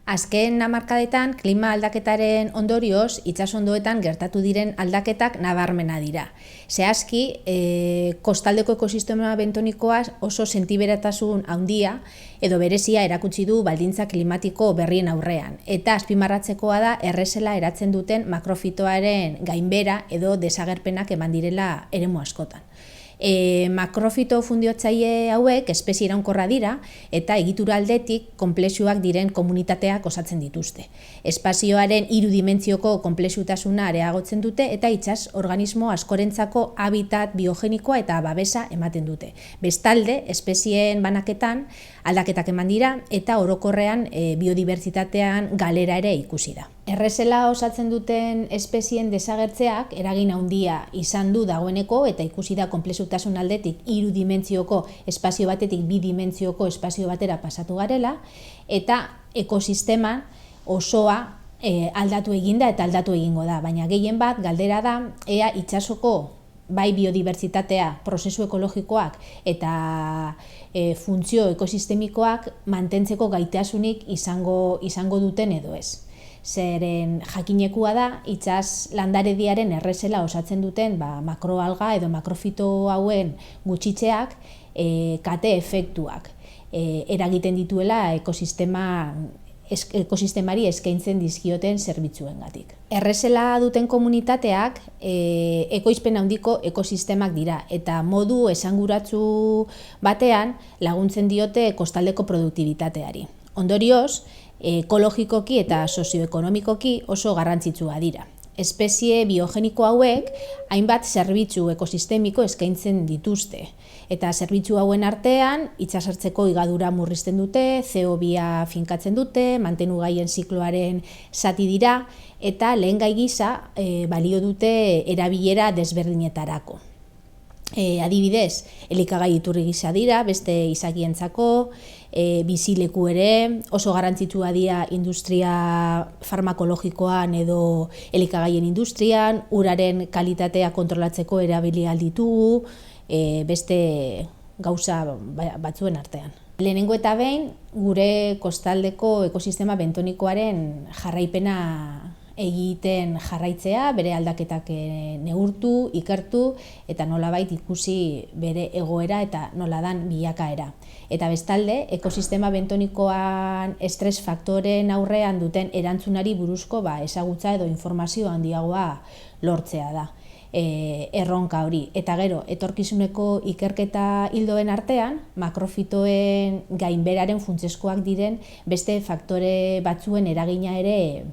Azken hamarkadetan klima aldaketaren ondorioz itsasondoetan gertatu diren aldaketak nabarmena dira. Zehazki, kostaldeko ekosistema bentonikoa oso sentiberatasun handia edo berezia erakutsi du baldintza klimatiko berrien aurrean. Eta azpimarratzekoa da errezela eratzen duten makrofitoaren gainbera edo desagerpenak eman direla eremu askotan. Makrofito fundiotzaile hauek espezie iraunkorra dira eta egitura aldetik konplexuak diren komunitateak osatzen dituzte. Espazioaren 3 dimentsioko konplexutasuna areagotzen dute eta itsas organismo askorentzako habitat biogenikoa eta babesa ematen dute. Bestalde, espezieen banaketan aldaketak eman dira eta orokorrean biodibertsitatean galera ere ikusi da. Errezela osatzen duten espezien desagertzeak eragin handia izan du dagoeneko eta ikusi da konplexutasun aldetik 3 dimentsioko espazio batetik 2 dimentsioko espazio batera pasatu garela eta ekosistema osoa aldatu eginda eta aldatu egingo da, baina gehien bat galdera da ea itsasoko bai biodibertsitatea, prozesu ekologikoak eta funtzio ekosistemikoak mantentzeko gaitasunik izango duten edo ez. Zeren jakinekua da, itsas landarediaren errezela osatzen duten makroalga edo makrofito hauen gutxitzeak kate efektuak eragiten dituela ekosistemari eskaintzen dizkioten zerbitzuengatik. Errezela duten komunitateak ekoizpen handiko ekosistemak dira eta modu esanguratsu batean laguntzen diote kostaldeko produktibitateari. Ondorioz, ekologikoki eta sozioekonomikoki oso garrantzitsua dira. Espezie biogeniko hauek hainbat zerbitzu ekosistemiko eskaintzen dituzte. Eta zerbitzu hauen artean, itsasartzeko higadura murrizten dute, CO2 finkatzen dute, mantenugaien zikloaren zati dira, eta lehengai gisa balio dute erabilera desberdinetarako. Adibidez, elikagai iturri gisa dira, beste izakientzako, bizileku ere, oso garrantzitsua dira industria farmakologikoan edo elikagaien industrian, uraren kalitatea kontrolatzeko erabili ahal ditugu, beste gauza batzuen artean. Lehenengo eta behin, gure kostaldeko ekosistema bentonikoaren jarraipena egiten jarraitzea, bere aldaketak neurtu, ikertu eta nolabait ikusi bere egoera eta nola dan bilakaera. Eta bestalde, ekosistema bentonikoan estres faktoren aurrean duten erantzunari buruzko ezagutza edo informazio handiagoa lortzea da. Erronka hori. Eta gero, etorkizuneko ikerketa ildoen artean, makrofitoen gainberaren funtsezkoak diren beste faktore batzuen eragina ere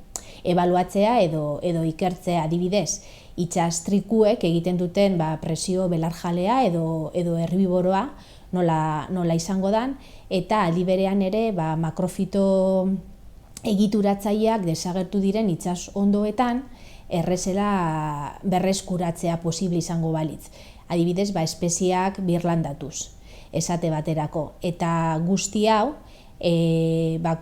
ebaluatzea edo ikertzea. Adibidez, itsas trikuek egiten duten presio belarjalea edo herbiboroa nola izango dan, eta aldi berean ere makrofito egituratzaileak desagertu diren itsas ondoetan errezela berreskuratzea posible izango balitz. Adibidez, espezieak birlandatuz, esate baterako. Eta guzti hau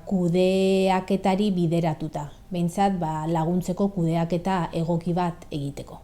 kudeaketari bideratuta. Behintzat laguntzeko kudeaketa egoki bat egiteko.